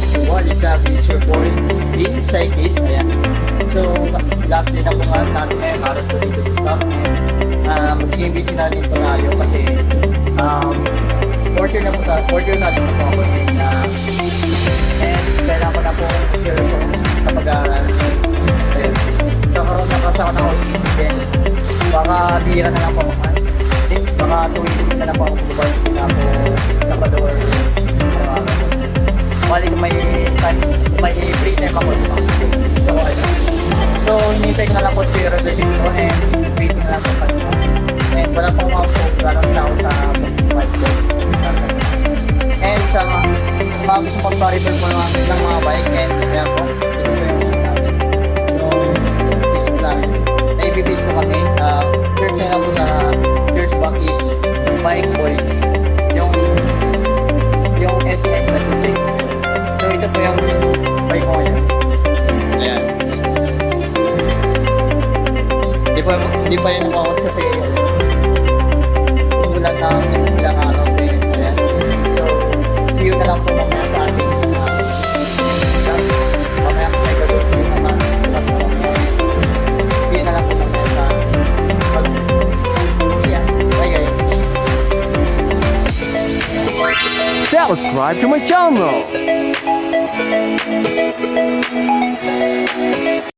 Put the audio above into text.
guys, what's up? It's your boys, Dean Psychis. Ayan. So, last day na po natin ngayon, araw po dito sa stock. Magiging busy natin tayo kasi fourth year natin na po ako and kailangan ko na po seryoso sa pag-aaral. Ayun. Nakaroon na kasi ako ng OCD. Baka bihira na lang po ako. Baka tuwing na lang po ako na ako napador. Bali kung may free time ako so hinihintay ko na lang po si Rodrigo and waiting na lang po kanina and wala pong mga po gano'n tao sa podcast and sa mga gusto mag-variable po ng mga bike and kaya po ito po yung natin so this plan naibibig po kami search na lang po sa search box is Bike Boys yung SX na po so ito po yung bike ko ngayon. Ayan. Hindi pa yun nabawas kasi umulan ng ilang araw din. Ayan. So, see you na lang po mamaya sa ating mamaya kung may gagawin din naman. See you na lang po mamaya sa ayan. Bye guys. Subscribe to my channel.